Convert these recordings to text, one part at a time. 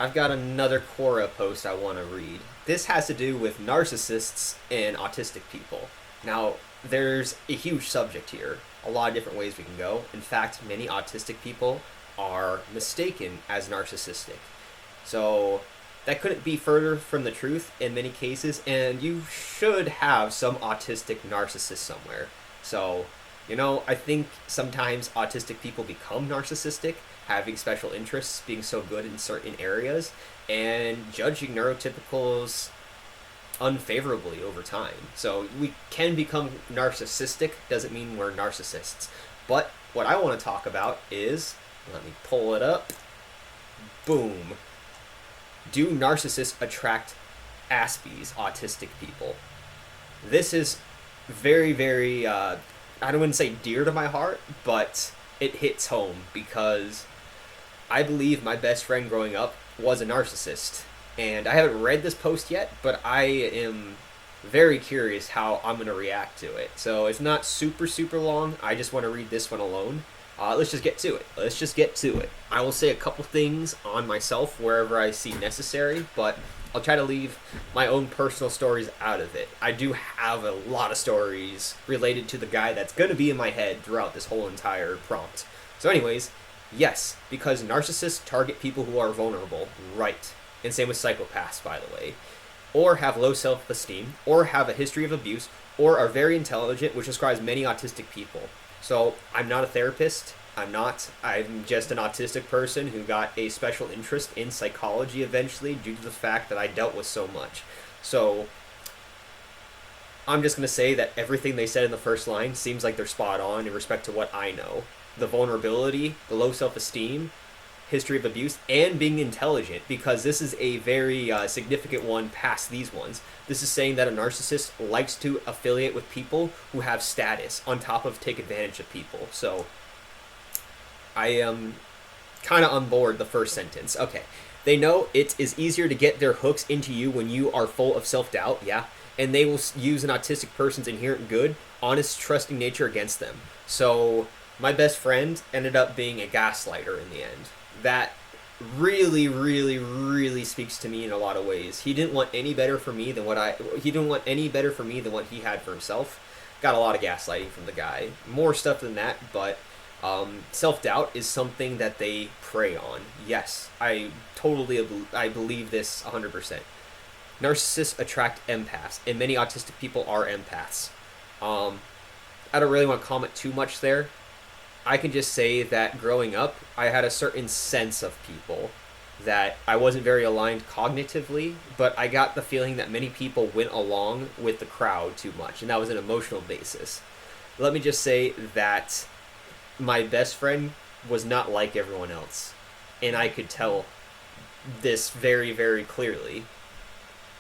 I've got another Quora post I want to read. This has to do with narcissists and autistic people. Now, there's a huge subject here, a lot of different ways we can go. In fact, many autistic people are mistaken as narcissistic. So, that couldn't be further from the truth in many cases, and you should have some autistic narcissist somewhere. So, I think sometimes autistic people become narcissistic, having special interests, being so good in certain areas, and judging neurotypicals unfavorably over time. So we can become narcissistic, doesn't mean we're narcissists. But what I want to talk about is, let me pull it up. Boom. Do narcissists attract Aspies, autistic people? This is very, very, I wouldn't say dear to my heart, but it hits home because I believe my best friend growing up was a narcissist. And I haven't read this post yet, but I am very curious how I'm going to react to it. So it's not super, super long. I just want to read this one alone. Let's just get to it. I will say a couple things on myself wherever I see necessary, but I'll try to leave my own personal stories out of it. I do have a lot of stories related to the guy that's going to be in my head throughout this whole entire prompt. So anyways, yes, because narcissists target people who are vulnerable, right? And same with psychopaths, by the way. Or have low self-esteem, or have a history of abuse, or are very intelligent, which describes many autistic people. So I'm not a therapist. I'm just an autistic person who got a special interest in psychology eventually due to the fact that I dealt with so much. So I'm just going to say that everything they said in the first line seems like they're spot on in respect to what I know. The vulnerability, the low self-esteem, history of abuse, and being intelligent, because this is a very significant one past these ones. This is saying that a narcissist likes to affiliate with people who have status on top of take advantage of people. So I am kind of on board the first sentence. Okay. They know it is easier to get their hooks into you when you are full of self-doubt, yeah, and they will use an autistic person's inherent good, honest, trusting nature against them. So my best friend ended up being a gaslighter in the end. That really, really, really speaks to me in a lot of ways. He didn't want any better for me than what he had for himself. Got a lot of gaslighting from the guy. More stuff than that, but self-doubt is something that they prey on. Yes, I believe this 100%. Narcissists attract empaths, and many autistic people are empaths. I don't really want to comment too much there. I can just say that growing up, I had a certain sense of people that I wasn't very aligned cognitively, but I got the feeling that many people went along with the crowd too much, and that was an emotional basis. Let me just say that my best friend was not like everyone else, and I could tell this very, very clearly.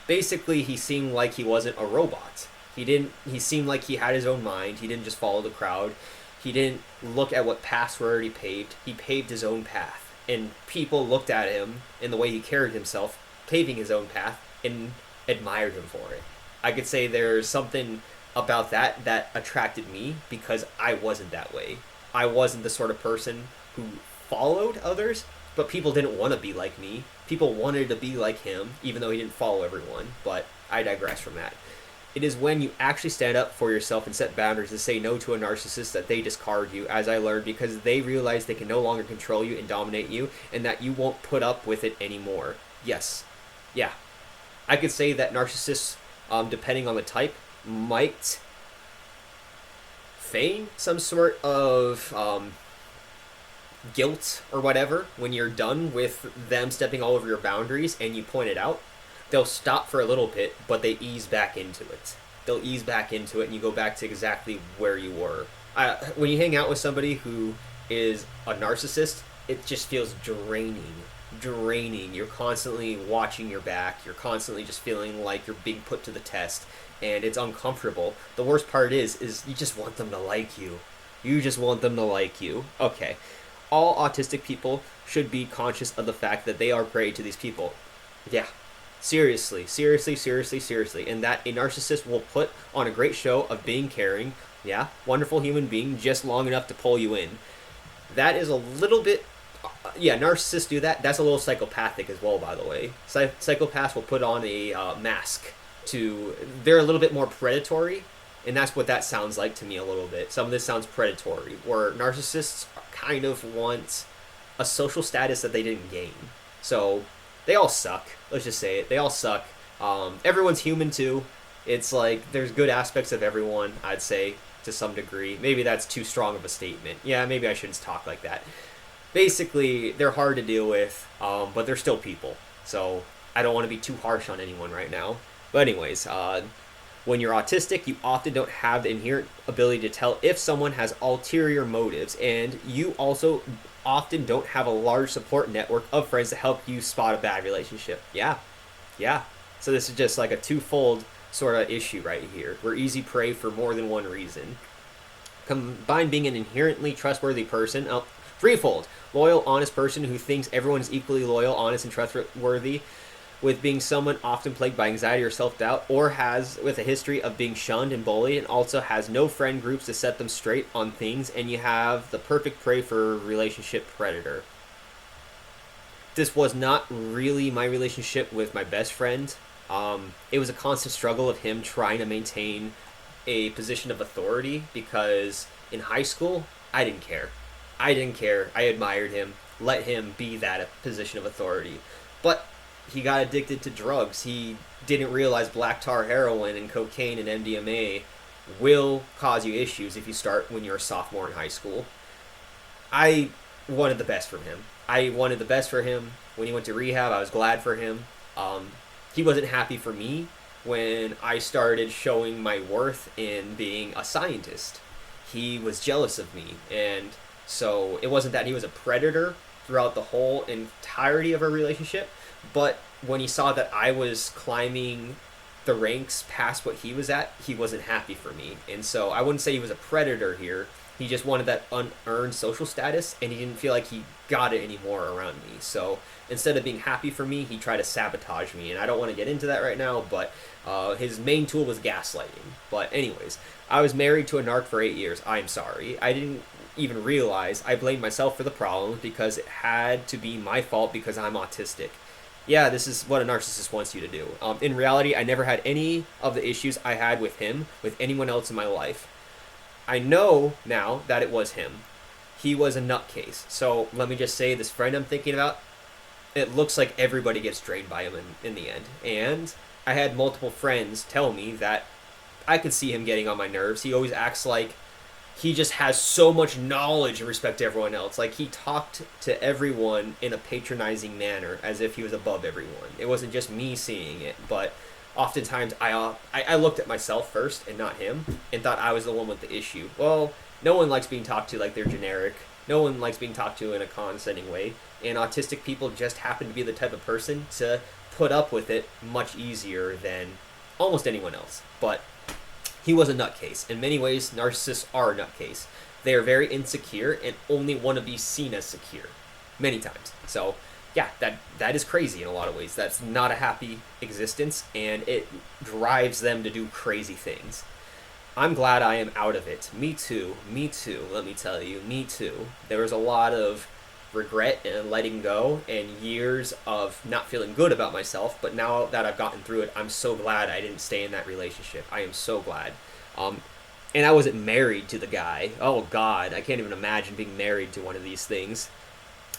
Basically, he seemed like he wasn't a robot. He seemed like he had his own mind. He didn't just follow the crowd. He didn't look at what paths were already paved. He paved his own path. And people looked at him and the way he carried himself, paving his own path, and admired him for it. I could say there's something about that attracted me because I wasn't that way. I wasn't the sort of person who followed others, but people didn't want to be like me. People wanted to be like him, even though he didn't follow everyone. But I digress from that. It is when you actually stand up for yourself and set boundaries and say no to a narcissist that they discard you, as I learned, because they realize they can no longer control you and dominate you, and that you won't put up with it anymore. Yes. Yeah. I could say that narcissists, depending on the type, might feign some sort of guilt or whatever when you're done with them stepping all over your boundaries and you point it out. They'll stop for a little bit, but they ease back into it. They'll ease back into it, and you go back to exactly where you were. When you hang out with somebody who is a narcissist, it just feels draining. You're constantly watching your back. You're constantly just feeling like you're being put to the test, and it's uncomfortable. The worst part is you just want them to like you. Okay. All autistic people should be conscious of the fact that they are prey to these people. Yeah. Seriously. And that a narcissist will put on a great show of being caring, yeah, wonderful human being, just long enough to pull you in. That is a little bit Yeah, narcissists do that. That's a little psychopathic as well, by the way. Psychopaths will put on a mask to. They're a little bit more predatory, and that's what that sounds like to me a little bit. Some of this sounds predatory, where narcissists kind of want a social status that they didn't gain. So they all suck. Let's just say it. They all suck. Everyone's human too. It's like there's good aspects of everyone, I'd say, to some degree. Maybe that's too strong of a statement. Yeah, maybe I shouldn't talk like that. Basically, they're hard to deal with, but they're still people. So I don't want to be too harsh on anyone right now. But anyways, when you're autistic, you often don't have the inherent ability to tell if someone has ulterior motives, and you also often don't have a large support network of friends to help you spot a bad relationship. Yeah. So this is just like a twofold sort of issue right here. We're easy prey for more than one reason. Combine being an inherently trustworthy person, threefold. Loyal, honest person who thinks everyone is equally loyal, honest, and trustworthy, with being someone often plagued by anxiety or self-doubt, or has with a history of being shunned and bullied, and also has no friend groups to set them straight on things, and you have the perfect prey for relationship predator. This was not really my relationship with my best friend. It was a constant struggle of him trying to maintain a position of authority, because in high school, I didn't care. I admired him. Let him be that position of authority. But he got addicted to drugs. He didn't realize black tar heroin and cocaine and MDMA will cause you issues if you start when you're a sophomore in high school. I wanted the best from him. When he went to rehab. I was glad for him. He wasn't happy for me when I started showing my worth in being a scientist. He was jealous of me, and so it wasn't that he was a predator throughout the whole entirety of our relationship, but when he saw that I was climbing the ranks past what he was at, he wasn't happy for me. And so I wouldn't say he was a predator here. He just wanted that unearned social status, and he didn't feel like he got it anymore around me. So instead of being happy for me, he tried to sabotage me. And I don't want to get into that right now, but his main tool was gaslighting. But anyways, I was married to a narc for 8 years. I'm sorry. I didn't even realize I blamed myself for the problems because it had to be my fault because I'm autistic. Yeah, this is what a narcissist wants you to do. In reality, I never had any of the issues I had with him, with anyone else in my life. I know now that it was him. He was a nutcase. So let me just say, this friend I'm thinking about, it looks like everybody gets drained by him in the end. And I had multiple friends tell me that I could see him getting on my nerves. He always acts like he just has so much knowledge in respect to everyone else. Like, he talked to everyone in a patronizing manner as if he was above everyone. It wasn't just me seeing it, but oftentimes I looked at myself first and not him and thought I was the one with the issue. Well, no one likes being talked to like they're generic. No one likes being talked to in a condescending way. And autistic people just happen to be the type of person to put up with it much easier than almost anyone else. But he was a nutcase. In many ways, narcissists are a nutcase. They are very insecure and only want to be seen as secure. Many times. So, yeah, that is crazy in a lot of ways. That's not a happy existence, and it drives them to do crazy things. I'm glad I am out of it. Me too, let me tell you, me too. There was a lot of regret and letting go and years of not feeling good about myself, but now that I've gotten through it, I'm so glad I didn't stay in that relationship. I am so glad. And I wasn't married to the guy. Oh God, I can't even imagine being married to one of these things.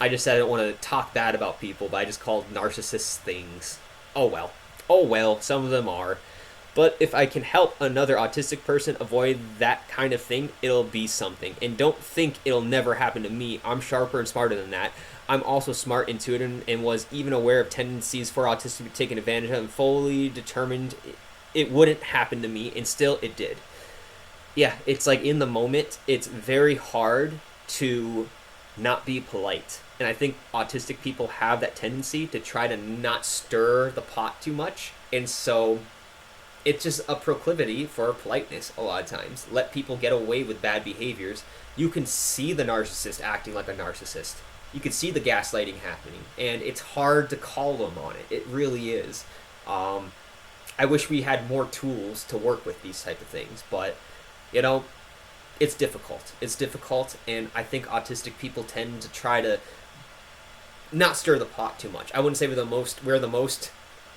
I just said I don't want to talk bad about people, but I just called narcissists things. Oh well, some of them are. But if I can help another autistic person avoid that kind of thing, it'll be something. And don't think it'll never happen to me. I'm sharper and smarter than that. I'm also smart, intuitive, and was even aware of tendencies for autism to be taken advantage of, and fully determined it wouldn't happen to me, and still it did. Yeah, it's like in the moment, it's very hard to not be polite. And I think autistic people have that tendency to try to not stir the pot too much. And so it's just a proclivity for politeness a lot of times. Let people get away with bad behaviors. You can see the narcissist acting like a narcissist. You can see the gaslighting happening. And it's hard to call them on it. It really is. I wish we had more tools to work with these type of things. But, you know, it's difficult. It's difficult. And I think autistic people tend to try to not stir the pot too much. I wouldn't say we're the most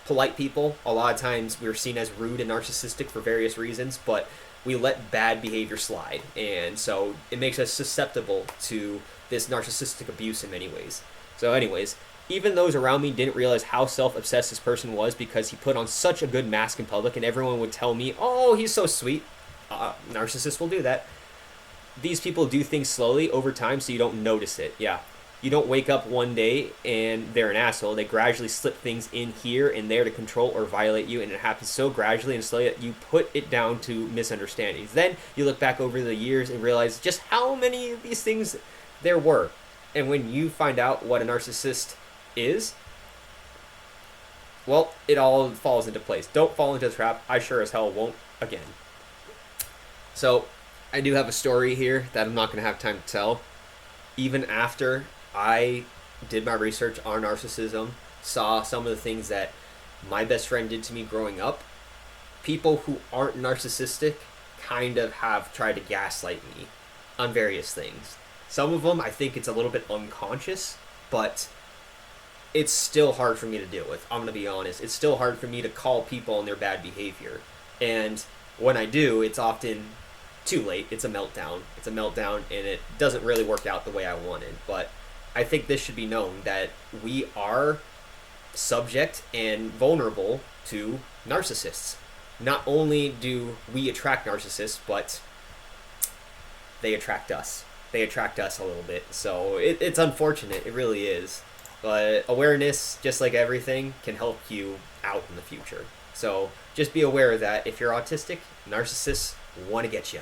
polite people. A lot of times we're seen as rude and narcissistic for various reasons, but we let bad behavior slide, and so it makes us susceptible to this narcissistic abuse in many ways. So anyways, even those around me didn't realize how self-obsessed this person was because he put on such a good mask in public, and everyone would tell me, oh, he's so sweet. Narcissists will do that. These people do things slowly over time so you don't notice it. Yeah. You don't wake up one day and they're an asshole. They gradually slip things in here and there to control or violate you, and it happens so gradually and slowly that you put it down to misunderstandings. Then you look back over the years and realize just how many of these things there were. And when you find out what a narcissist is, well, it all falls into place. Don't fall into the trap. I sure as hell won't again. So, I do have a story here that I'm not going to have time to tell. Even after I did my research on narcissism, saw some of the things that my best friend did to me growing up, people who aren't narcissistic kind of have tried to gaslight me on various things. Some of them, I think it's a little bit unconscious, but it's still hard for me to deal with. I'm going to be honest. It's still hard for me to call people on their bad behavior. And when I do, it's often too late. It's a meltdown. And it doesn't really work out the way I wanted. But I think this should be known that we are subject and vulnerable to narcissists. Not only do we attract narcissists, but they attract us. They attract us a little bit. So it's unfortunate. It really is. But awareness, just like everything, can help you out in the future. So just be aware that if you're autistic, narcissists want to get you.